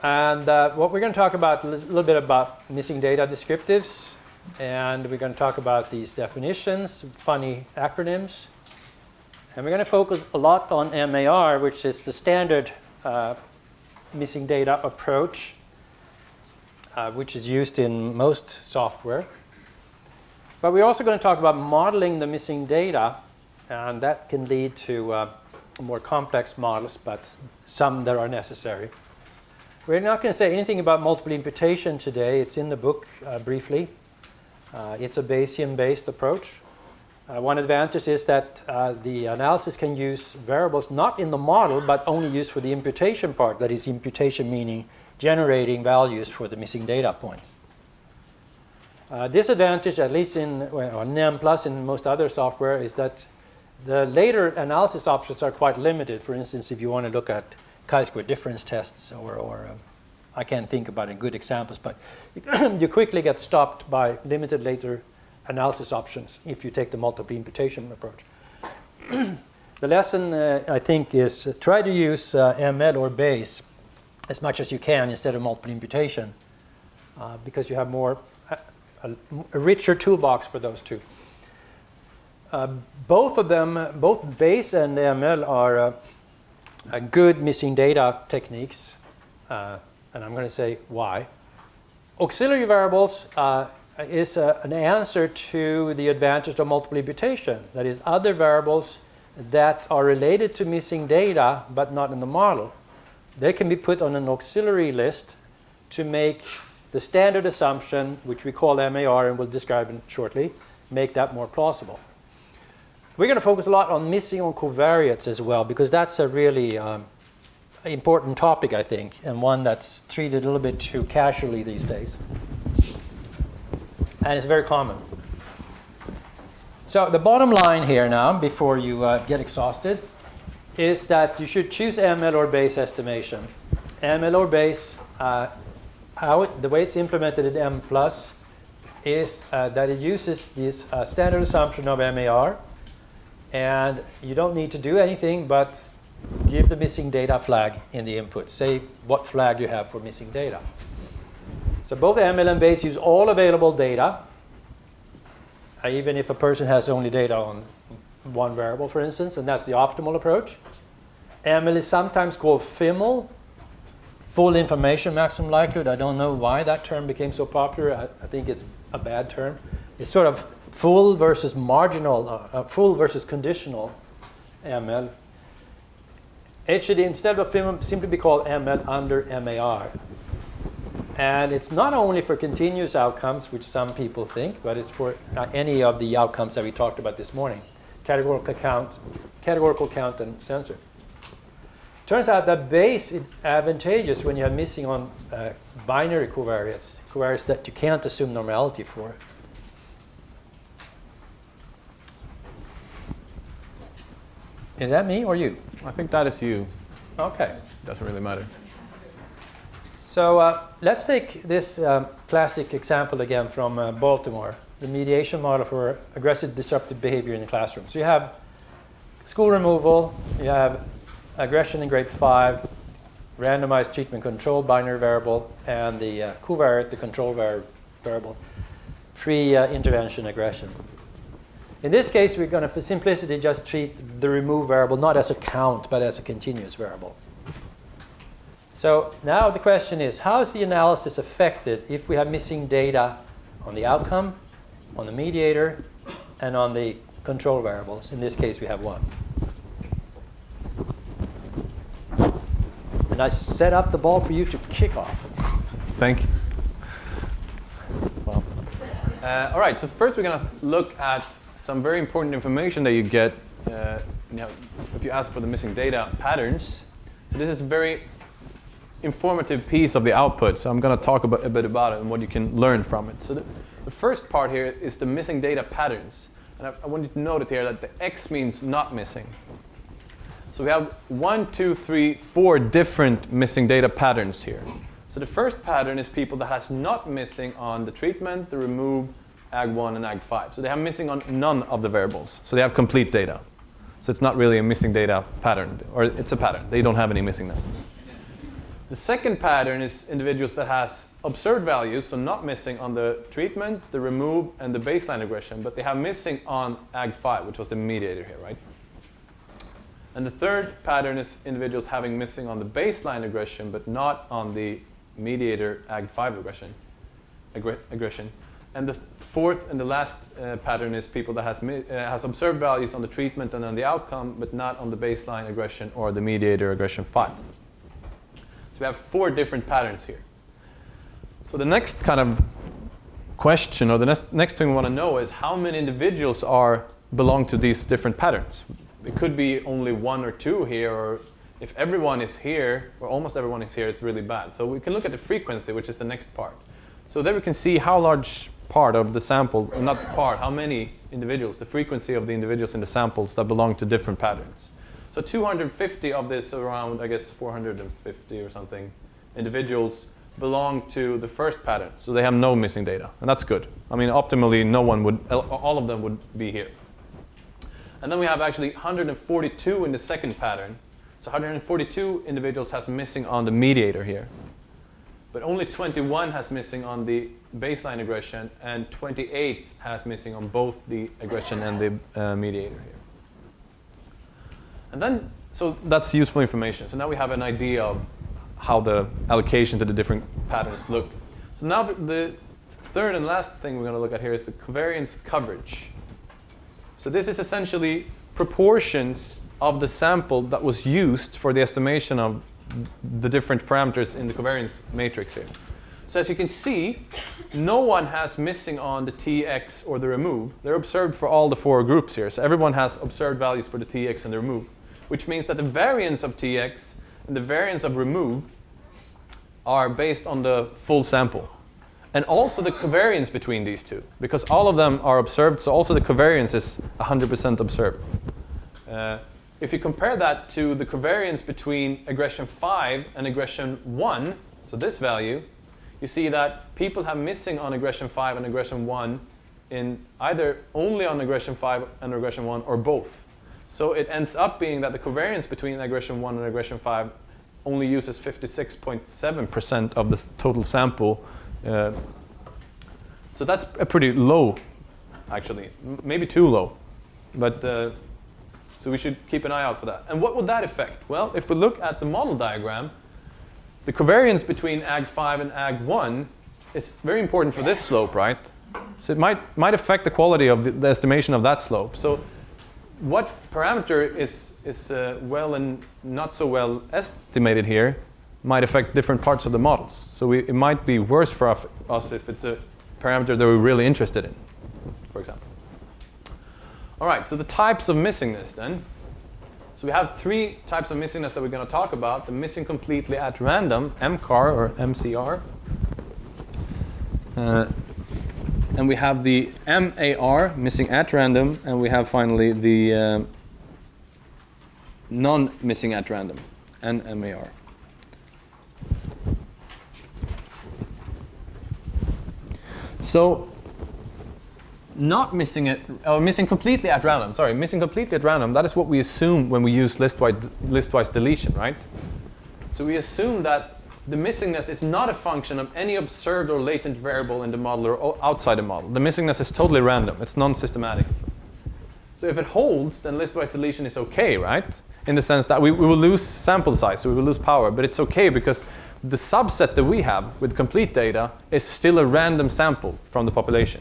And what we're going to talk about a little bit about missing data descriptives, and we're going to talk about these definitions, funny acronyms, and we're going to focus a lot on MAR, which is the standard missing data approach, which is used in most software. But we're also going to talk about modeling the missing data, and that can lead to more complex models, but some that are necessary. We're not going to say anything about multiple imputation today. It's in the book briefly. It's a Bayesian-based approach. One advantage is that the analysis can use variables not in the model, but only used for the imputation part. That is, imputation meaning generating values for the missing data points. Disadvantage, at least in Mplus and most other software, is that the later analysis options are quite limited. For instance, if you want to look at chi-square difference tests, or I can't think about any good examples, but you quickly get stopped by limited later analysis options if you take the multiple imputation approach. The lesson, I think, is try to use ML or Bayes as much as you can instead of multiple imputation, because you have a richer toolbox for those two. Both of them, both Bayes and ML, are good missing data techniques, and I'm going to say why. Auxiliary variables is an answer to the advantage of multiple imputation. That is, other variables that are related to missing data but not in the model. They can be put on an auxiliary list to make the standard assumption, which we call MAR, and we'll describe it shortly, make that more plausible. We're going to focus a lot on missing on covariates as well, because that's a really important topic, I think, and one that's treated a little bit too casually these days. And it's very common. So the bottom line here now, before you get exhausted, is that you should choose ML or Bayes estimation. ML or Bayes, the way it's implemented in Mplus is that it uses this standard assumption of MAR, and you don't need to do anything but give the missing data flag in the input. Say what flag you have for missing data. So both ML and Bayes use all available data, even if a person has only data on one variable, for instance, and that's the optimal approach. ML is sometimes called FIML, full information maximum likelihood. I don't know why that term became so popular. I think it's a bad term. It's sort of full versus marginal, full versus conditional ML. It should, instead of FIML, simply be called ML under MAR. And it's not only for continuous outcomes, which some people think, but it's for any of the outcomes that we talked about this morning. Categorical count, and sensor. Turns out that Bayes is advantageous when you have missing on binary covariates that you can't assume normality for. Is that me or you? I think that is you. Okay. Doesn't really matter. So let's take this classic example again from Baltimore, the mediation model for aggressive disruptive behavior in the classroom. So you have school removal, you have aggression in grade 5, randomized treatment control binary variable, and the covariate, the control variable, pre-intervention aggression. In this case, we're going to, for simplicity, just treat the remove variable not as a count, but as a continuous variable. So now the question is, how is the analysis affected if we have missing data on the outcome, on the mediator, and on the control variables? In this case, we have one. And I set up the ball for you to kick off. Thank you. Well, all right, so first we're going to look at some very important information that you get if you ask for the missing data patterns. So this is a very informative piece of the output, so I'm going to talk a bit about it and what you can learn from it. So the first part here is the missing data patterns. And I want you to note here that the X means not missing. So we have 1, 2, 3, 4 different missing data patterns here. So the first pattern is people that has not missing on the treatment, the remove, AG1 and AG5. So they have missing on none of the variables. So they have complete data. So it's not really a missing data pattern, or it's a pattern. They don't have any missingness. The second pattern is individuals that has observed values, so not missing on the treatment, the remove, and the baseline regression, but they have missing on AG5, which was the mediator here, right? And the third pattern is individuals having missing on the baseline regression, but not on the mediator AG5 aggression. And the fourth and the last pattern is people that has observed values on the treatment and on the outcome, but not on the baseline aggression or the mediator aggression 5. So we have 4 different patterns here. So the next kind of question, or the next thing we want to know, is how many individuals belong to these different patterns. It could be only 1 or 2 here, or if everyone is here, or almost everyone is here, it's really bad. So we can look at the frequency, which is the next part. So there we can see how large part of the sample, or not part, how many individuals, the frequency of the individuals in the samples that belong to different patterns. So 250 of this, around, I guess, 450 or something, individuals belong to the first pattern. So they have no missing data, and that's good. I mean, optimally, all of them would be here. And then we have actually 142 in the second pattern. So 142 individuals has missing on the mediator here. But only 21 has missing on the baseline aggression, and 28 has missing on both the aggression and the mediator here. And then, so that's useful information. So now we have an idea of how the allocation to the different patterns look. So now the third and last thing we're going to look at here is the covariance coverage. So this is essentially proportions of the sample that was used for the estimation of the different parameters in the covariance matrix here. So as you can see, no one has missing on the TX or the remove. They're observed for all the 4 groups here. So everyone has observed values for the TX and the remove, which means that the variance of TX and the variance of remove are based on the full sample. And also the covariance between these two, because all of them are observed, so also the covariance is 100% observed. If you compare that to the covariance between aggression 5 and aggression 1, so this value, you see that people have missing on aggression 5 and aggression 1 in either only on aggression 5 and aggression 1 or both. So it ends up being that the covariance between aggression 1 and aggression 5 only uses 56.7% of the total sample. So that's a pretty low, actually, maybe too low. But so we should keep an eye out for that. And what would that affect? Well, if we look at the model diagram, the covariance between AG5 and AG1 is very important for this slope, right? So it might affect the quality of the estimation of that slope. So what parameter is well and not so well estimated here might affect different parts of the models. So it might be worse for us if it's a parameter that we're really interested in, for example. All right, so the types of missingness then. So we have 3 types of missingness that we're going to talk about. The missing completely at random, MCAR or MCR. And we have the MAR, missing at random, and we have finally the non-missing at random, NMAR. So not missing it, or missing completely at random, sorry, missing completely at random, that is what we assume when we use list-wise deletion, right? So we assume that the missingness is not a function of any observed or latent variable in the model or outside the model. The missingness is totally random, it's non-systematic. So if it holds, then list-wise deletion is okay, right? In the sense that we will lose sample size, so we will lose power, but it's okay because the subset that we have with complete data is still a random sample from the population.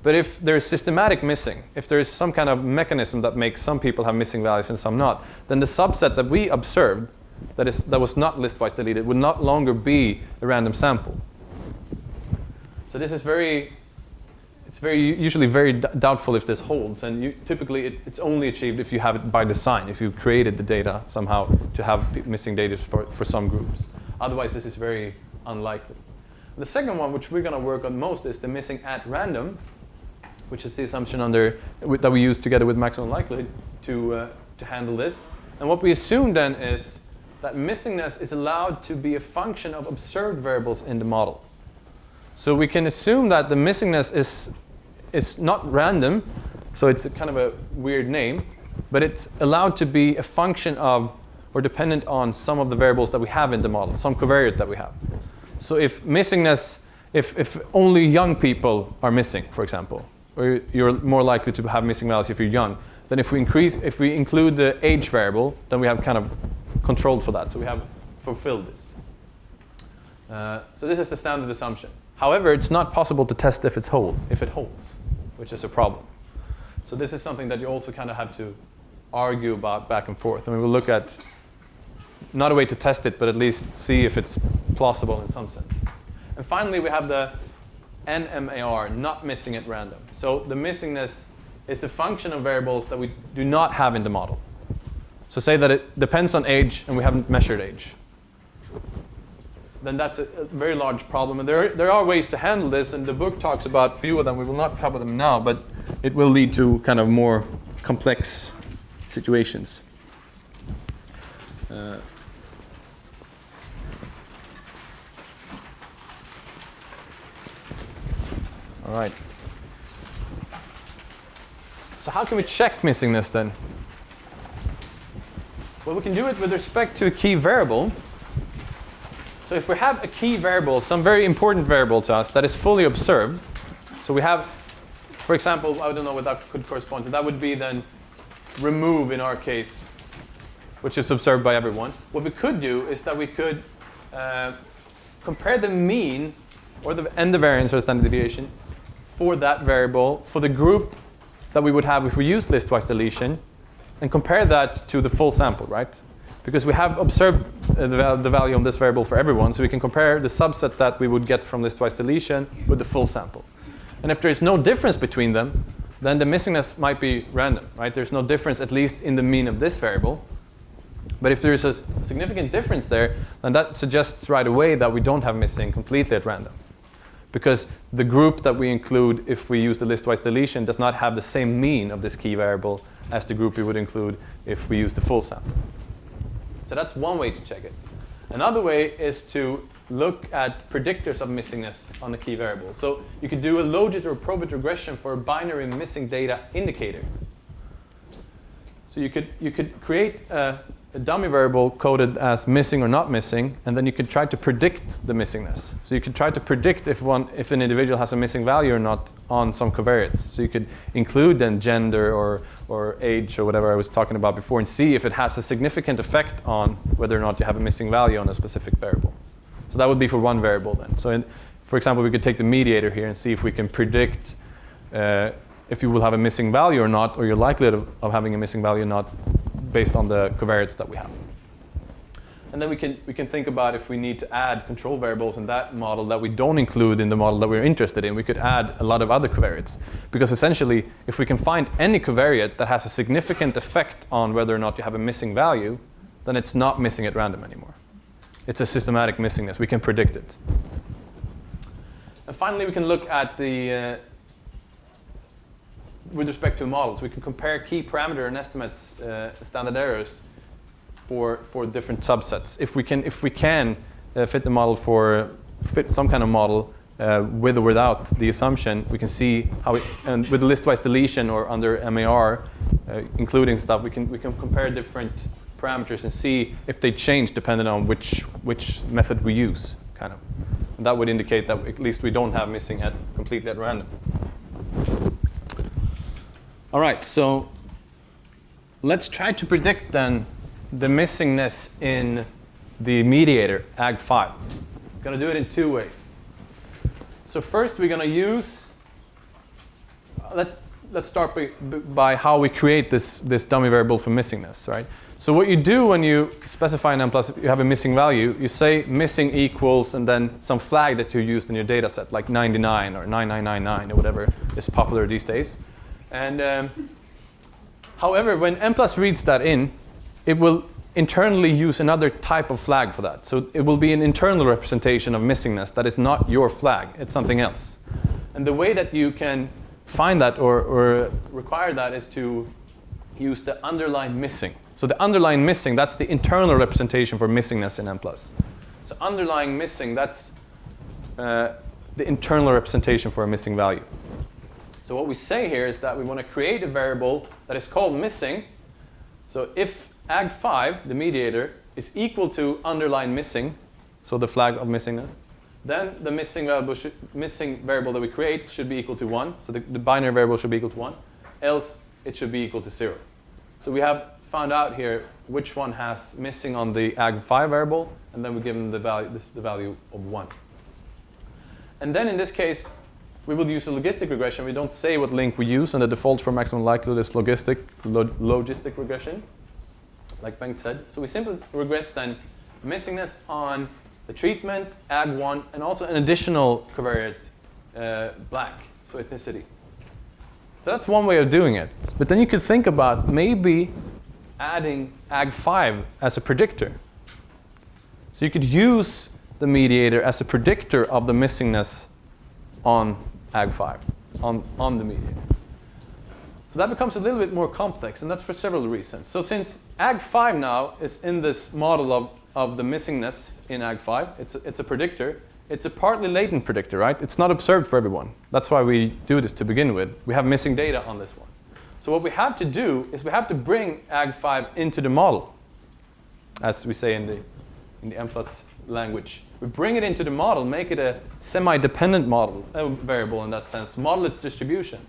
But if there's systematic missing, if there's some kind of mechanism that makes some people have missing values and some not, then the subset that we observed that was not list-wise deleted would not longer be a random sample. So this is usually very doubtful if this holds, and typically it's only achieved if you have it by design, if you created the data somehow to have missing data for some groups. Otherwise, this is very unlikely. The second one, which we're going to work on most, is the missing at random, which is the assumption that we use together with maximum likelihood to handle this. And what we assume then is that missingness is allowed to be a function of observed variables in the model. So we can assume that the missingness is not random, so it's kind of a weird name, but it's allowed to be a function of or dependent on some of the variables that we have in the model, some covariate that we have. So if missingness, if only young people are missing, for example, or you're more likely to have missing values if you're young, then if we include the age variable, then we have kind of controlled for that. So we have fulfilled this. So this is the standard assumption. However, it's not possible to test if it holds, which is a problem. So this is something that you also kind of have to argue about back and forth. And we will look at, not a way to test it, but at least see if it's plausible in some sense. And finally, we have the NMAR, not missing at random. So the missingness is a function of variables that we do not have in the model. So say that it depends on age and we haven't measured age. Then that's a very large problem. And there are ways to handle this, and the book talks about a few of them. We will not cover them now, but it will lead to kind of more complex situations. All right. So how can we check missingness then? Well, we can do it with respect to a key variable. So if we have a key variable, some very important variable to us that is fully observed, so we have, for example, I don't know what that could correspond to. That would be then remove in our case, which is observed by everyone. What we could do is that we could compare the mean or the variance or standard deviation for that variable for the group that we would have if we used list-wise deletion, and compare that to the full sample, right? Because we have observed the value of this variable for everyone, so we can compare the subset that we would get from list-wise deletion with the full sample. And if there's no difference between them, then the missingness might be random, right? There's no difference, at least in the mean of this variable. But if there is a significant difference there, then that suggests right away that we don't have missing completely at random. Because the group that we include if we use the list-wise deletion does not have the same mean of this key variable as the group we would include if we use the full sample. So that's one way to check it. Another way is to look at predictors of missingness on the key variable. So you could do a logit or probit regression for a binary missing data indicator. So you could create a dummy variable coded as missing or not missing, and then you could try to predict the missingness. So you could try to predict if an individual has a missing value or not on some covariates. So you could include then gender or age or whatever I was talking about before, and see if it has a significant effect on whether or not you have a missing value on a specific variable. So that would be for one variable then. So for example, we could take the mediator here and see if we can predict if you will have a missing value or not, or your likelihood of having a missing value or not, based on the covariates that we have. And then we can think about if we need to add control variables in that model that we don't include in the model that we're interested in. We could add a lot of other covariates. Because essentially, if we can find any covariate that has a significant effect on whether or not you have a missing value, then it's not missing at random anymore. It's a systematic missingness. We can predict it. And finally, we can look at the with respect to models. We can compare key parameter and estimates standard errors for different subsets. If we can fit the model fit some kind of model with or without the assumption, we can see how and with the list-wise deletion or under MAR, including stuff, we can compare different parameters and see if they change depending on which method we use, kind of. And that would indicate that at least we don't have missing completely at random. All right, so let's try to predict then the missingness in the mediator, AG5. We're going to do it in two ways. So first we're going to use, let's start by how we create this dummy variable for missingness, right? So what you do when you specify an Mplus, you have a missing value, you say missing equals and then some flag that you used in your data set, like 99 or 9999 or whatever is popular these days. And however, when Mplus reads that in, it will internally use another type of flag for that. So it will be an internal representation of missingness that is not your flag, it's something else. And the way that you can find that or require that is to use the underline missing. So the underline missing, that's the internal representation for missingness in Mplus. So underlying missing, that's the internal representation for a missing value. So what we say here is that we want to create a variable that is called missing. So if ag5, the mediator, is equal to underline missing, so the flag of missingness, then the missing variable that we create should be equal to 1. So the binary variable should be equal to 1. Else, it should be equal to 0. So we have found out here which one has missing on the ag5 variable, and then we give them the value. This is the value of 1. And then in this case, we will use a logistic regression. We don't say what link we use, and the default for maximum likelihood is logistic regression, like Bengt said. So we simply regress then missingness on the treatment, ag1, and also an additional covariate, black, so ethnicity. So that's one way of doing it. But then you could think about maybe adding ag5 as a predictor. So you could use the mediator as a predictor of the missingness on ag5, on the mediator. So that becomes a little bit more complex, and that's for several reasons. So since ag5 now is in this model of the missingness in ag5, it's a predictor. It's a partly latent predictor, right? It's not observed for everyone. That's why we do this to begin with. We have missing data on this one. So what we have to do is we have to bring ag5 into the model, as we say in the Mplus language. We bring it into the model, make it a semi-dependent model, variable in that sense, model its distribution.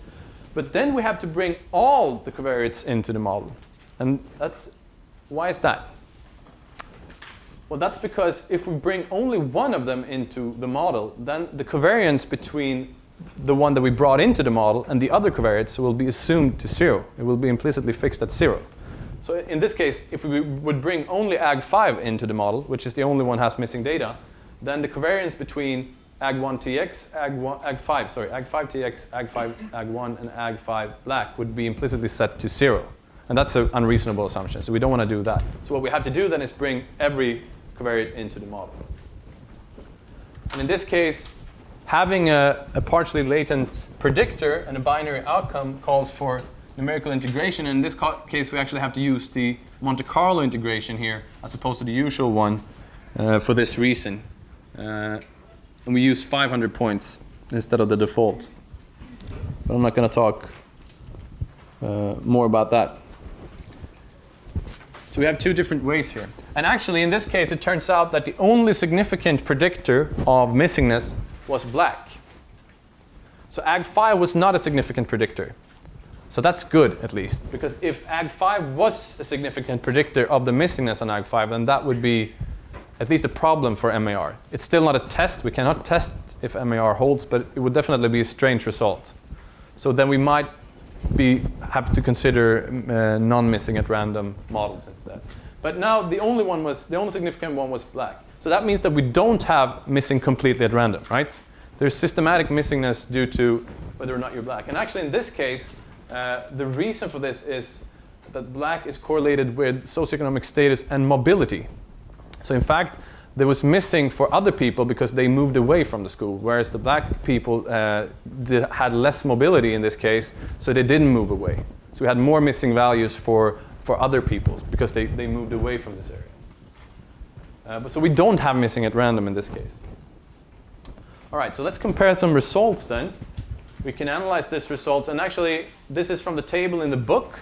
But then we have to bring all the covariates into the model. And why is that? Well, that's because if we bring only one of them into the model, then the covariance between the one that we brought into the model and the other covariates will be assumed to 0. It will be implicitly fixed at 0. So in this case, if we would bring only ag5 into the model, which is the only one has missing data, then the covariance between ag1tx, ag5tx, ag1, and ag5 black would be implicitly set to 0. And that's an unreasonable assumption, so we don't want to do that. So what we have to do then is bring every covariate into the model. And in this case, having a partially latent predictor and a binary outcome calls for numerical integration. And in this case, we actually have to use the Monte Carlo integration here as opposed to the usual one for this reason. And we use 500 points instead of the default. But I'm not going to talk more about that. So we have two different ways here. And actually, in this case, it turns out that the only significant predictor of missingness was black. So ag5 was not a significant predictor. So that's good, at least. Because if ag5 was a significant predictor of the missingness on ag5, then that would be at least a problem for MAR. It's still not a test. We cannot test if MAR holds, but it would definitely be a strange result. So then we might have to consider non-missing at random models instead. But now the only significant one was black. So that means that we don't have missing completely at random, right? There's systematic missingness due to whether or not you're black. And actually in this case, the reason for this is that black is correlated with socioeconomic status and mobility. So in fact, there was missing for other people because they moved away from the school, whereas the black people had less mobility in this case, so they didn't move away. So we had more missing values for other people because they moved away from this area. So we don't have missing at random in this case. All right, so let's compare some results then. We can analyze these results, and actually this is from the table in the book,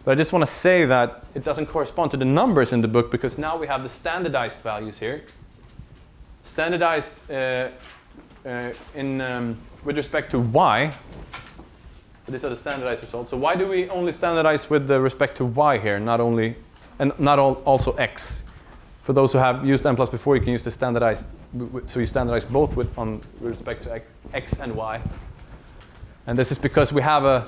but I just want to say that it doesn't correspond to the numbers in the book because now we have the standardized values here. Standardized with respect to y. So these are the standardized results. So why do we only standardize with respect to y here, also x? For those who have used Mplus before, you can use the standardized. So you standardize both with respect to x and y. And this is because we have a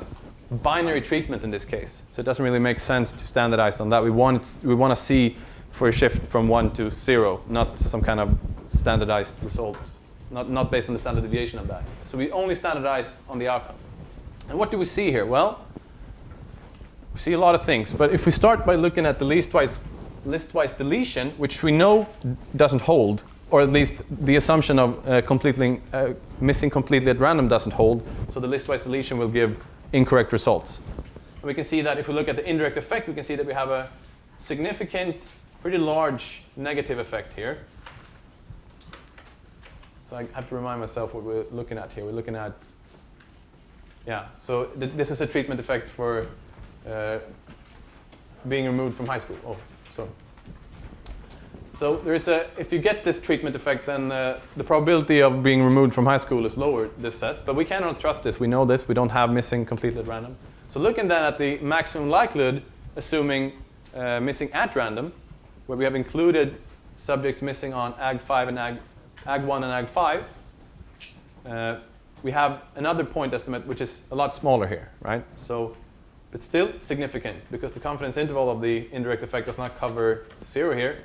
binary treatment in this case. So it doesn't really make sense to standardize on that. We want to see for a shift from 1 to 0, not some kind of standardized results, not based on the standard deviation of that. So we only standardize on the outcome. And what do we see here? Well, we see a lot of things. But if we start by looking at the listwise deletion, which we know doesn't hold, or at least the assumption of missing completely at random doesn't hold, so the listwise deletion will give incorrect results. And we can see that if we look at the indirect effect, we can see that we have a significant, pretty large negative effect here. So I have to remind myself what we're looking at here. We're looking at, so this is a treatment effect for being removed from high school. Oh, sorry. So if you get this treatment effect, then the probability of being removed from high school is lower, this says. But we cannot trust this. We know this. We don't have missing completely at random. So looking then at the maximum likelihood, assuming missing at random, where we have included subjects missing on AG5 and AG1 and AG5, we have another point estimate which is a lot smaller here, right? So, but still significant because the confidence interval of the indirect effect does not cover 0 here.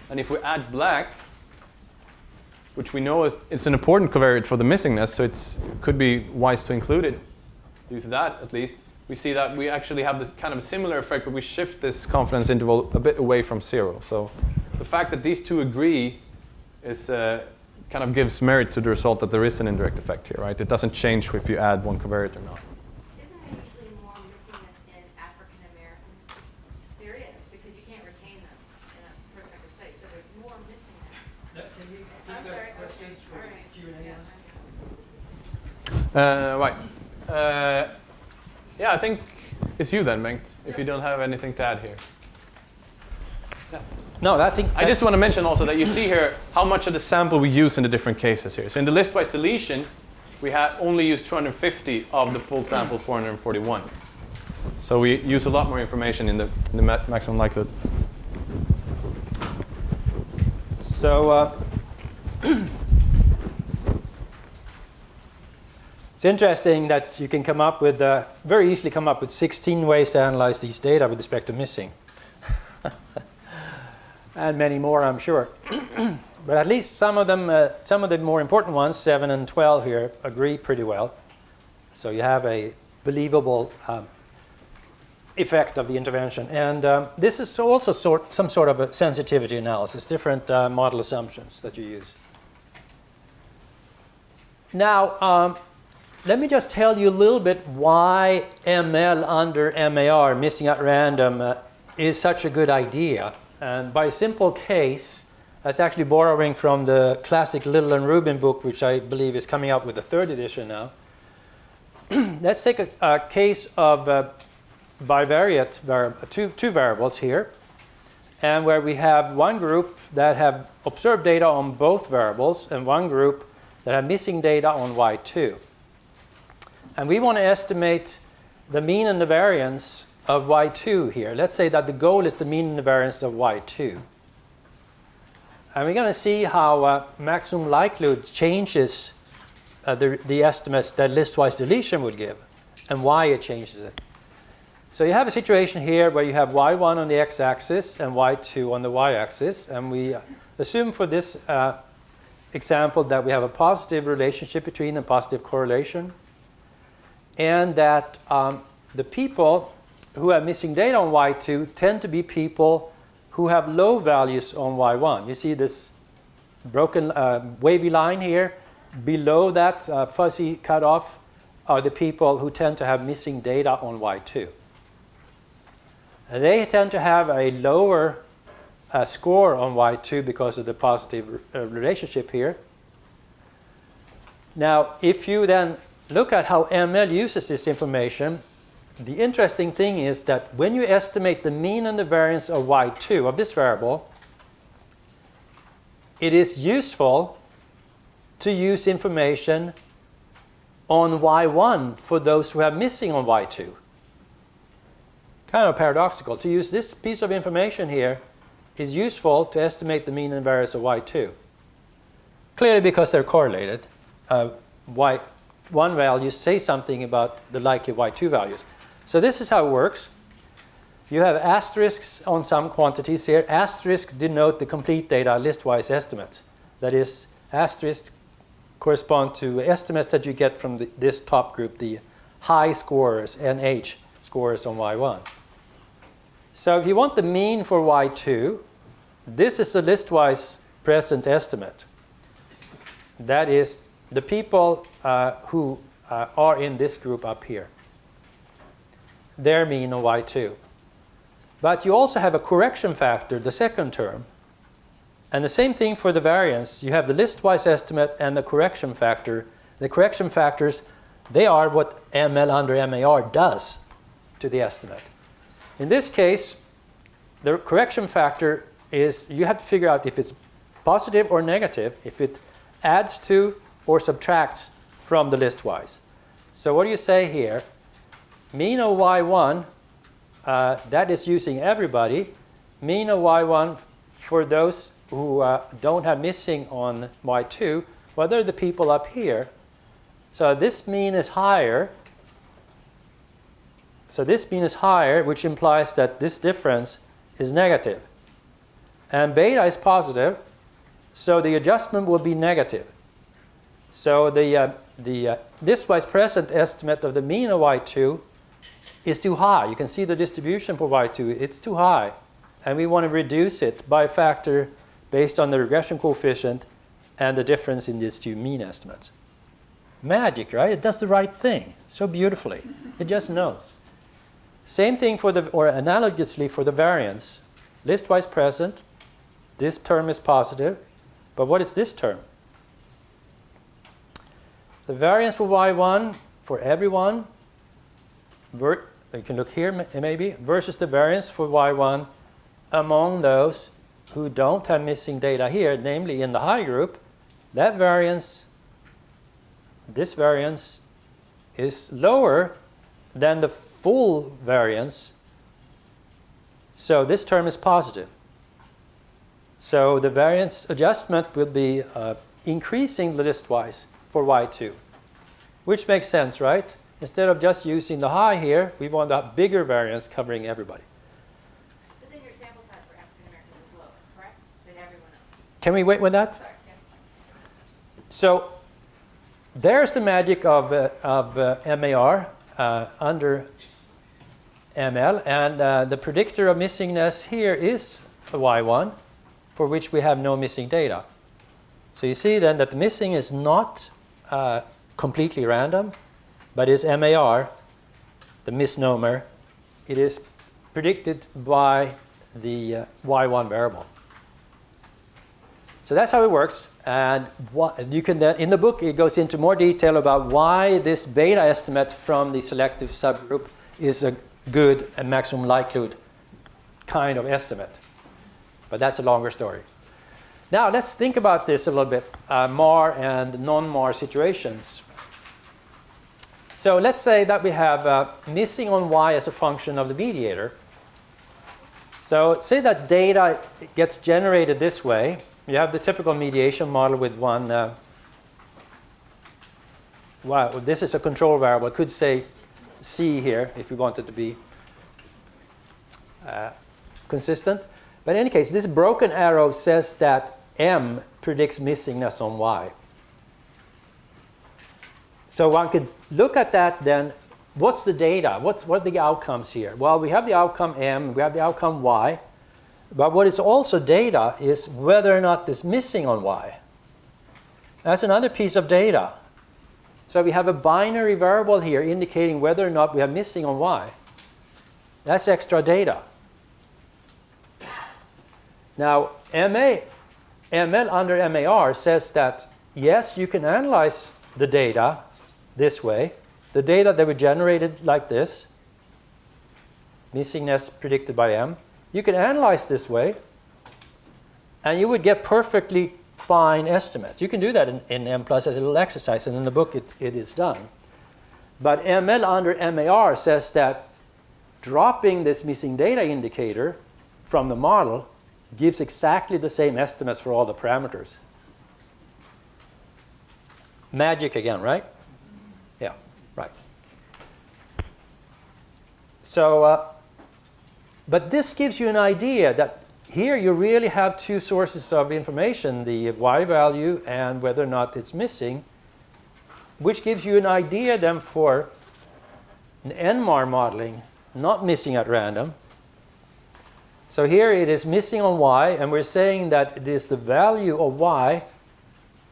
And if we add black, which we know it's an important covariate for the missingness, so it could be wise to include it due to that at least, we see that we actually have this kind of a similar effect, but we shift this confidence interval a bit away from 0. So the fact that these two agree is kind of gives merit to the result that there is an indirect effect here, right? It doesn't change if you add one covariate or not. Isn't there usually more missingness in African American? There is, because you can't retain them in a prospective study, so there's more missingness. Can you I'm sorry. questions for All right. Q&A? Right. Yeah, I think it's you then, Bengt, if you don't have anything to add here. No, I think I just want to mention also that you see here how much of the sample we use in the different cases here. So in the listwise deletion, we have only used 250 of the full sample 441. So we use a lot more information in the maximum likelihood. So it's interesting that you can come up with, very easily come up with 16 ways to analyze these data with respect to missing. And many more, I'm sure. But at least some of the more important ones, 7 and 12 here, agree pretty well. So you have a believable effect of the intervention. And this is also some sort of a sensitivity analysis, different model assumptions that you use. Now, let me just tell you a little bit why ML under MAR, missing at random, is such a good idea. And by simple case, that's actually borrowing from the classic Little and Rubin book, which I believe is coming out with the 3rd edition now. Let's take a case of bivariate two variables here, and where we have one group that have observed data on both variables and one group that have missing data on Y2. And we want to estimate the mean and the variance of Y2 here. Let's say that the goal is the mean and the variance of Y2. And we're going to see how maximum likelihood changes the estimates that listwise deletion would give and why it changes it. So you have a situation here where you have Y1 on the x-axis and Y2 on the y-axis. And we assume for this example that we have a positive relationship between them, positive correlation. And that the people who have missing data on Y2 tend to be people who have low values on Y1. You see this broken wavy line here. Below that fuzzy cutoff are the people who tend to have missing data on Y2. And they tend to have a lower score on Y2 because of the positive relationship here. Now, if you then look at how ML uses this information, the interesting thing is that when you estimate the mean and the variance of Y2 of this variable, it is useful to use information on Y1 for those who have missing on Y2. Kind of paradoxical. To use this piece of information here is useful to estimate the mean and variance of Y2. Clearly because they're correlated. Y1 values say something about the likely Y2 values. So this is how it works. You have asterisks on some quantities here. Asterisks denote the complete data listwise estimates. That is, asterisks correspond to estimates that you get from this top group, the high scorers, NH scores on Y1. So if you want the mean for Y2, this is the listwise present estimate. That is the people who are in this group up here. Their mean on Y2. But you also have a correction factor, the second term. And the same thing for the variance. You have the listwise estimate and the correction factor. The correction factors, they are what ML under MAR does to the estimate. In this case, the correction factor is you have to figure out if it's positive or negative, if it adds to or subtracts from the listwise. So what do you say here? Mean of y1, that is using everybody. Mean of y1 for those who don't have missing on y2, well, they're the people up here. So this mean is higher. So this mean is higher, which implies that this difference is negative. And beta is positive, so the adjustment will be negative. So the listwise present estimate of the mean of y2 is too high. You can see the distribution for y2, it's too high. And we want to reduce it by a factor based on the regression coefficient and the difference in these two mean estimates. Magic, right? It does the right thing so beautifully. It just knows. Same thing for the, or analogously for the variance. Listwise present, this term is positive, but what is this term? The variance for y1 for everyone, you can look here maybe, versus the variance for y1 among those who don't have missing data here, namely in the high group. That variance, this variance, is lower than the full variance. So this term is positive. So the variance adjustment will be increasing the listwise for y2, which makes sense, right? Instead of just using the high here, we want a bigger variance covering everybody. But then your sample size for African Americans is lower, correct, than everyone else? Can we wait with that? Sorry. Yeah. So there's the magic of MAR under ML, and the predictor of missingness here is a y1, for which we have no missing data. So you see then that the missing is not completely random, but is MAR, the misnomer. It is predicted by the y1 variable. So that's how it works. And you can then, in the book, it goes into more detail about why this beta estimate from the selective subgroup is a good and maximum likelihood kind of estimate. But that's a longer story. Now let's think about this a little bit, MAR and non-MAR situations. So let's say that we have missing on y as a function of the mediator. So say that data gets generated this way. You have the typical mediation model with one, well, this is a control variable. I could say C here if we wanted to be consistent. But in any case, this broken arrow says that M predicts missingness on y. So one could look at that then. What's the data? What are the outcomes here? Well, we have the outcome M, we have the outcome y. But what is also data is whether or not this missing on y. That's another piece of data. So we have a binary variable here indicating whether or not we have missing on y. That's extra data. Now, ML under MAR says that, yes, you can analyze the data this way, the data that we generated like this, missingness predicted by M. You can analyze this way, and you would get perfectly fine estimates. You can do that in Mplus as a little exercise, and in the book it is done. But ML under MAR says that dropping this missing data indicator from the model gives exactly the same estimates for all the parameters. Magic again, right? Yeah, right. So, but this gives you an idea that here you really have two sources of information, the y value and whether or not it's missing, which gives you an idea then for an NMAR modeling, not missing at random. So here it is missing on y, and we're saying that it is the value of y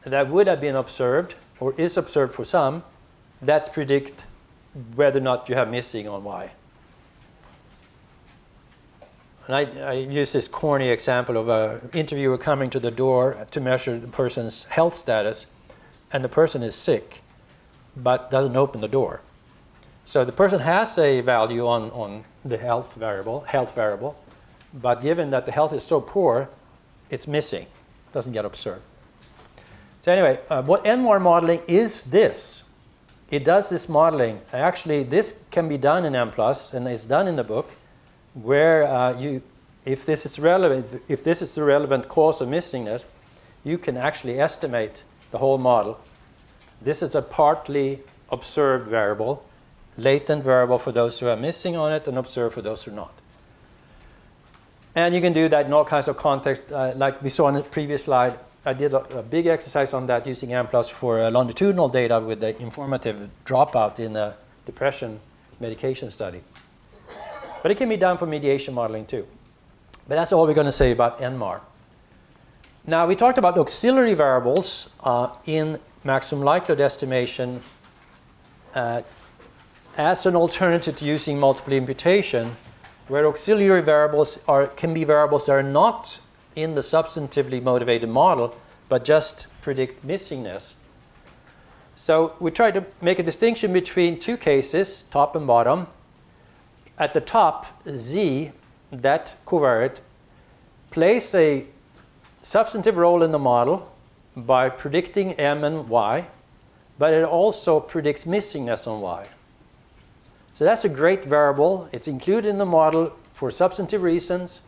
that would have been observed, or is observed for some, that's predict whether or not you have missing on y. And I use this corny example of an interviewer coming to the door to measure the person's health status, and the person is sick, but doesn't open the door. So the person has a value on the health variable, but given that the health is so poor, it's missing, doesn't get observed. So anyway, what NMOR modeling is this. It does this modeling. Actually, this can be done in Mplus, and it's done in the book, where if this is relevant, if this is the relevant cause of missingness, you can actually estimate the whole model. This is a partly observed variable, latent variable for those who are missing on it, and observed for those who are not. And you can do that in all kinds of contexts, like we saw on the previous slide. I did a big exercise on that using Mplus for longitudinal data with the informative dropout in a depression medication study. But it can be done for mediation modeling too. But that's all we're going to say about NMAR. Now, we talked about auxiliary variables in maximum likelihood estimation as an alternative to using multiple imputation, where auxiliary variables can be variables that are not in the substantively motivated model, but just predict missingness. So we try to make a distinction between two cases, top and bottom. At the top, Z, that covariate, plays a substantive role in the model by predicting M and Y, but it also predicts missingness on Y. So that's a great variable. It's included in the model for substantive reasons,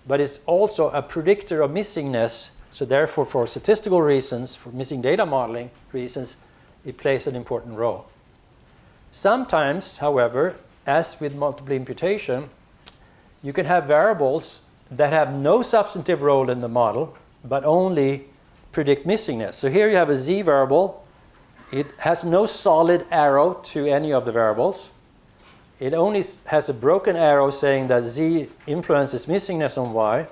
but it's also a predictor of missingness. So therefore, for statistical reasons, for missing data modeling reasons, it plays an important role. Sometimes, however, as with multiple imputation, you can have variables that have no substantive role in the model, but only predict missingness. So here you have a Z variable. It has no solid arrow to any of the variables. It only has a broken arrow saying that Z influences missingness on Y.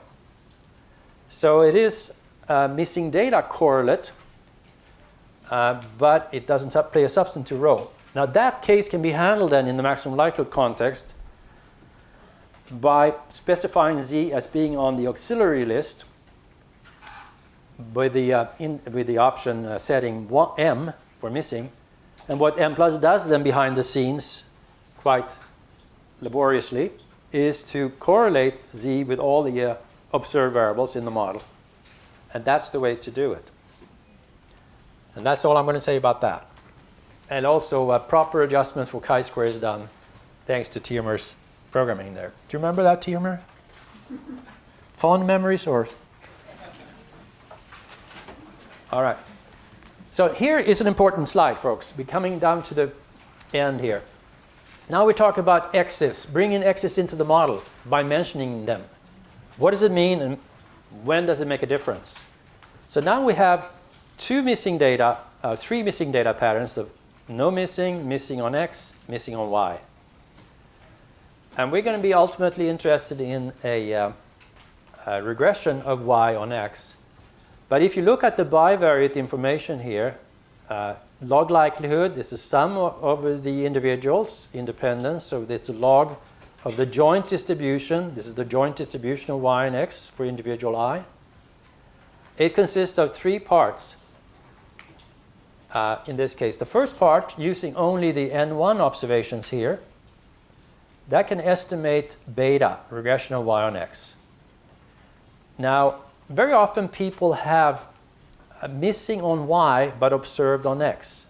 So it is a missing data correlate, but it doesn't play a substantive role. Now that case can be handled then in the maximum likelihood context by specifying Z as being on the auxiliary list with the option setting M for missing. And what Mplus does then behind the scenes, quite laboriously, is to correlate Z with all the observed variables in the model. And that's the way to do it. And that's all I'm going to say about that. And also proper adjustment for chi-square is done thanks to Tiermer's programming there. Do you remember that, Tiermer? Fond memories or? All right. So here is an important slide, folks. We're coming down to the end here. Now we talk about Exes, bringing Exes into the model by mentioning them. What does it mean and when does it make a difference? So now we have three missing data patterns, the no missing, missing on X, missing on Y. And we're going to be ultimately interested in a regression of Y on X. But if you look at the bivariate information here, log likelihood is the sum of the individuals, independence, so it's a log of the joint distribution. This is the joint distribution of Y and X for individual I. It consists of three parts. In this case, the first part, using only the N1 observations here, that can estimate beta, regression of Y on X. Now, very often people have missing on Y but observed on X.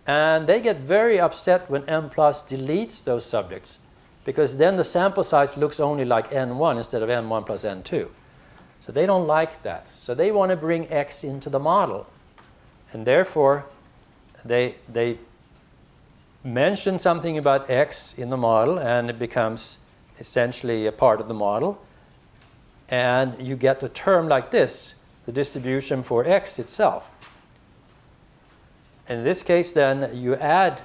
And they get very upset when Mplus deletes those subjects, because then the sample size looks only like N1 instead of N1 plus N2. So they don't like that. So they want to bring X into the model. And therefore, they mention something about X in the model, and it becomes essentially a part of the model. And you get a term like this, the distribution for X itself. In this case, then, you add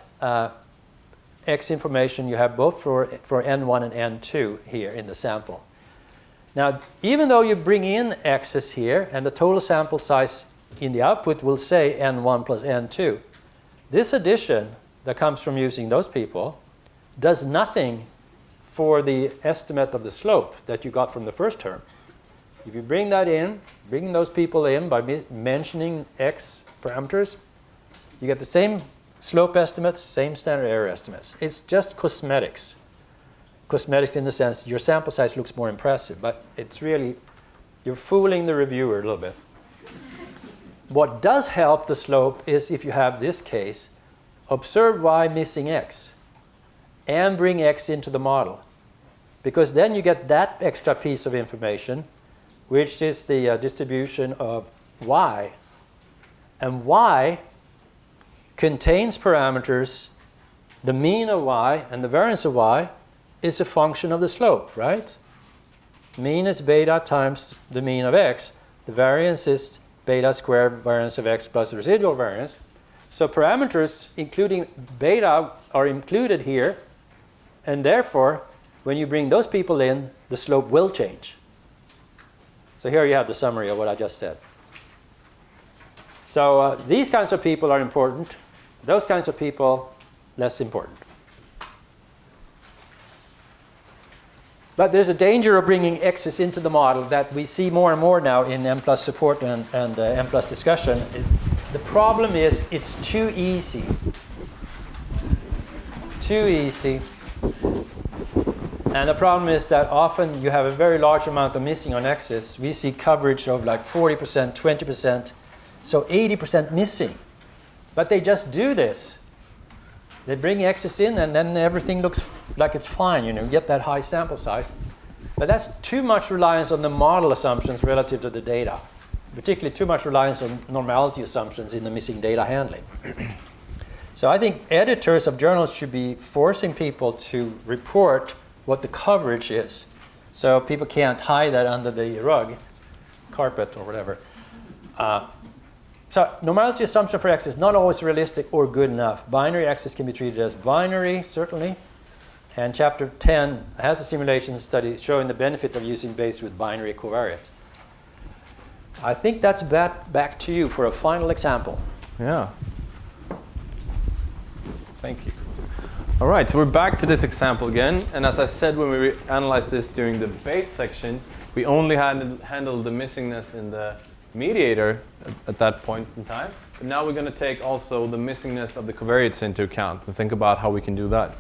X information you have both for N1 and N2 here in the sample. Now, even though you bring in X's here, and the total sample size in the output will say N1 plus N2, this addition that comes from using those people does nothing for the estimate of the slope that you got from the first term. If you bring that in, bring those people in by mentioning X parameters, you get the same slope estimates, same standard error estimates. It's just cosmetics. Cosmetics in the sense your sample size looks more impressive, but it's really, you're fooling the reviewer a little bit. What does help the slope is if you have this case, observe y missing x and bring x into the model. Because then you get that extra piece of information, which is the distribution of y. And y contains parameters, the mean of y and the variance of y is a function of the slope, right? Mean is beta times the mean of x. The variance is beta squared variance of x plus the residual variance. So parameters including beta are included here, and therefore when you bring those people in, the slope will change. So here you have the summary of what I just said. So these kinds of people are important. Those kinds of people, less important. But there's a danger of bringing X's into the model that we see more and more now in Mplus support and Mplus discussion. The problem is it's too easy. Too easy. And the problem is that often you have a very large amount of missing on X's. We see coverage of like 40%, 20%, so 80% missing. But they just do this. They bring X's in and then everything looks like it's fine, you get that high sample size. But that's too much reliance on the model assumptions relative to the data, particularly too much reliance on normality assumptions in the missing data handling. So I think editors of journals should be forcing people to report what the coverage is, so people can't hide that under the rug, carpet or whatever. So normality assumption for X is not always realistic or good enough. Binary X's can be treated as binary, certainly. And chapter 10 has a simulation study showing the benefit of using Bayes with binary covariate. I think that's back to you for a final example. Yeah. Thank you. All right, so we're back to this example again. And as I said when we analyzed this during the Bayes section, we only handled the missingness in the mediator at that point in time. But now we're going to take also the missingness of the covariates into account and think about how we can do that.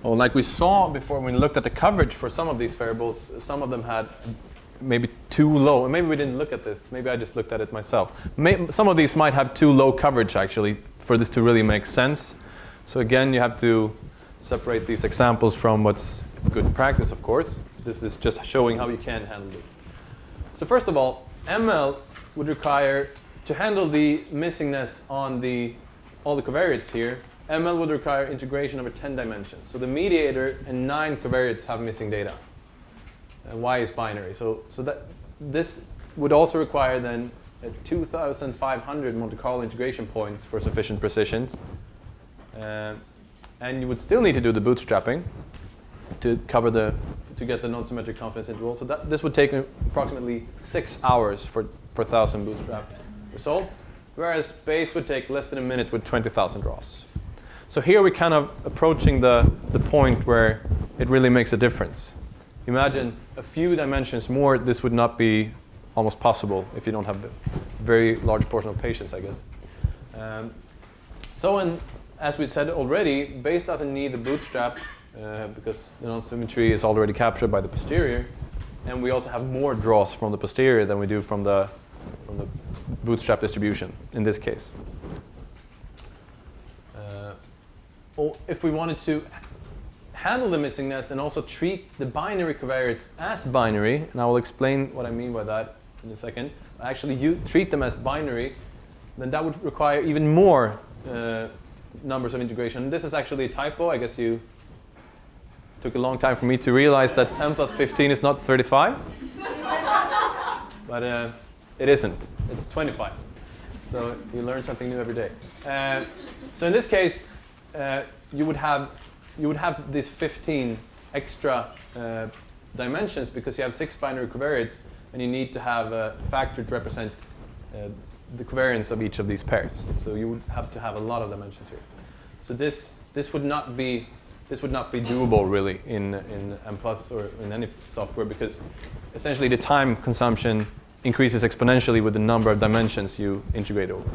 Well, like we saw before when we looked at the coverage for some of these variables, some of them had maybe too low. And maybe we didn't look at this. Maybe I just looked at it myself. Some of these might have too low coverage, actually, for this to really make sense. So again, you have to separate these examples from what's good practice, of course. This is just showing how you can handle this. So first of all, ML would require, to handle the missingness on all the covariates here, ML would require integration over 10 dimensions. So the mediator and 9 covariates have missing data. And Y is binary. So that this would also require then 2,500 Monte Carlo integration points for sufficient precision. And you would still need to do the bootstrapping to get the non-symmetric confidence interval. So this would take approximately 6 hours for 1,000 bootstrap results, whereas Bayes would take less than a minute with 20,000 draws. So here we're kind of approaching the point where it really makes a difference. Imagine a few dimensions more, this would not be almost possible if you don't have a very large portion of patients, I guess. As we said already, Bayes doesn't need the bootstrap because the non-symmetry is already captured by the posterior. And we also have more draws from the posterior than we do from the bootstrap distribution in this case. If we wanted to handle the missingness and also treat the binary covariates as binary, and I will explain what I mean by that in a second. Actually, you treat them as binary, then that would require even more numbers of integration. This is actually a typo. I guess you took a long time for me to realize that 10 plus 15 is not 35. But it isn't. It's 25. So you learn something new every day. So in this case, you would have these 15 extra dimensions because you have 6 binary covariates, and you need to have a factor to represent the covariance of each of these pairs. So you would have to have a lot of dimensions here. So this would not be this would not be doable really in Mplus or in any software, because essentially the time consumption increases exponentially with the number of dimensions you integrate over.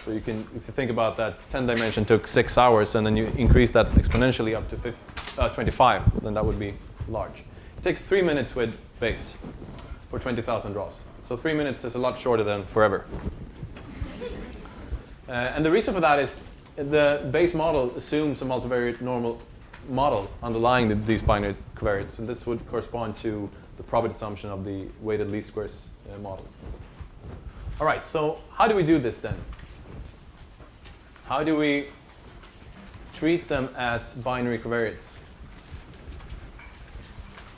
So you can, if you think about that, 10 dimension took 6 hours, and then you increase that exponentially up to 25, then that would be large. It takes 3 minutes with base for 20,000 draws. So 3 minutes is a lot shorter than forever. And the reason for that is the base model assumes a multivariate normal model underlying these binary covariates, and this would correspond to the probit assumption of the weighted least squares model. All right, so how do we do this then? How do we treat them as binary covariates?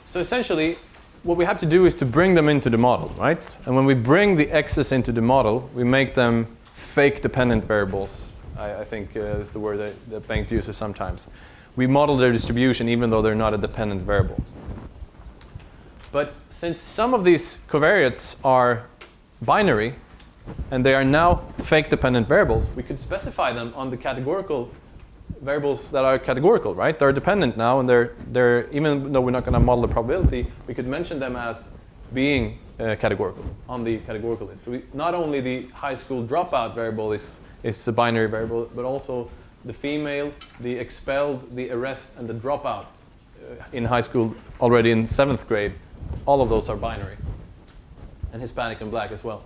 So essentially, what we have to do is to bring them into the model, right? And when we bring the Exes into the model, we make them fake dependent variables, I think is the word that Bengt uses sometimes. We model their distribution even though they're not a dependent variable. But since some of these covariates are binary, and they are now fake dependent variables, we could specify them on the categorical variables that are categorical, right? They're dependent now, and they're even though we're not going to model the probability, we could mention them as being categorical on the categorical list. So not only the high school dropout variable is a binary variable, but also the female, the expelled, the arrest, and the dropout in high school already in 7th grade. All of those are binary, and Hispanic and Black as well.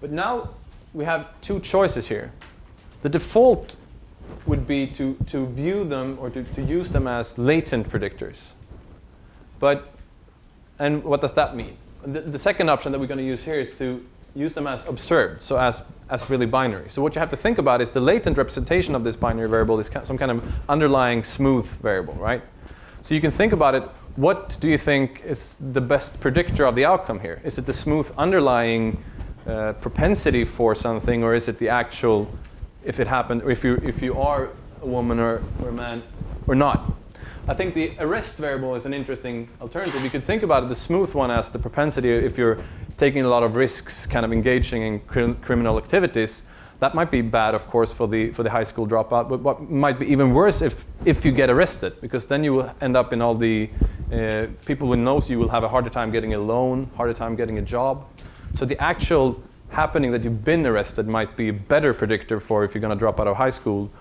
But now we have two choices here. The default would be to view them or to use them as latent predictors. And what does that mean? The second option that we're going to use here is to use them as observed, so as really binary. So what you have to think about is the latent representation of this binary variable is some kind of underlying smooth variable, right? So you can think about it, what do you think is the best predictor of the outcome here? Is it the smooth underlying propensity for something, or is it the actual, if it happened, or if you are a woman or a man or not? I think the arrest variable is an interesting alternative. You could think about it, the smooth one, as the propensity if you're taking a lot of risks, kind of engaging in criminal activities. That might be bad, of course, for the high school dropout. But what might be even worse if you get arrested, because then you will end up in all the people who knows you will have a harder time getting a loan, harder time getting a job. So the actual happening that you've been arrested might be a better predictor for if you're going to drop out of high school,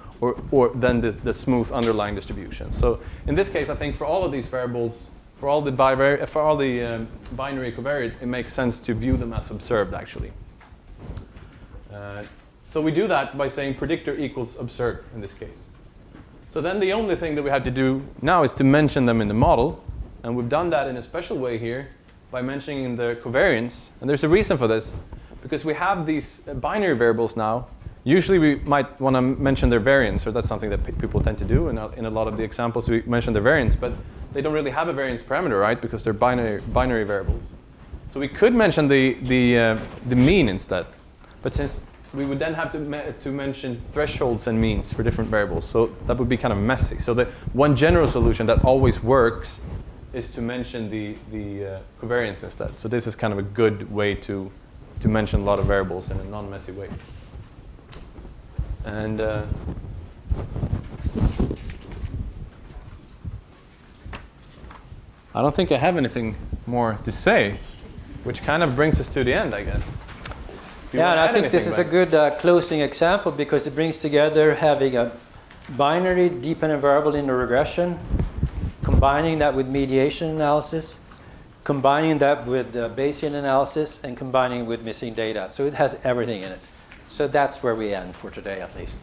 or than the smooth underlying distribution. So in this case, I think for all of these variables, for all the binary covariate, it makes sense to view them as observed, actually. So we do that by saying predictor equals observed in this case. So then the only thing that we have to do now is to mention them in the model, and we've done that in a special way here by mentioning the covariance. And there's a reason for this, because we have these binary variables now. Usually we might want to mention their variance, or that's something that people tend to do. And in a lot of the examples we mention their variance, but they don't really have a variance parameter, right? Because they're binary variables. So we could mention the mean instead. But since we would then have to mention thresholds and means for different variables, so that would be kind of messy. So the one general solution that always works is to mention the covariance instead. So this is kind of a good way to mention a lot of variables in a non-messy way. And I don't think I have anything more to say, which kind of brings us to the end, I guess. Yeah, and I think this is a good closing example, because it brings together having a binary dependent variable in the regression, combining that with mediation analysis, combining that with Bayesian analysis, and combining with missing data. So it has everything in it. So that's where we end for today, at least.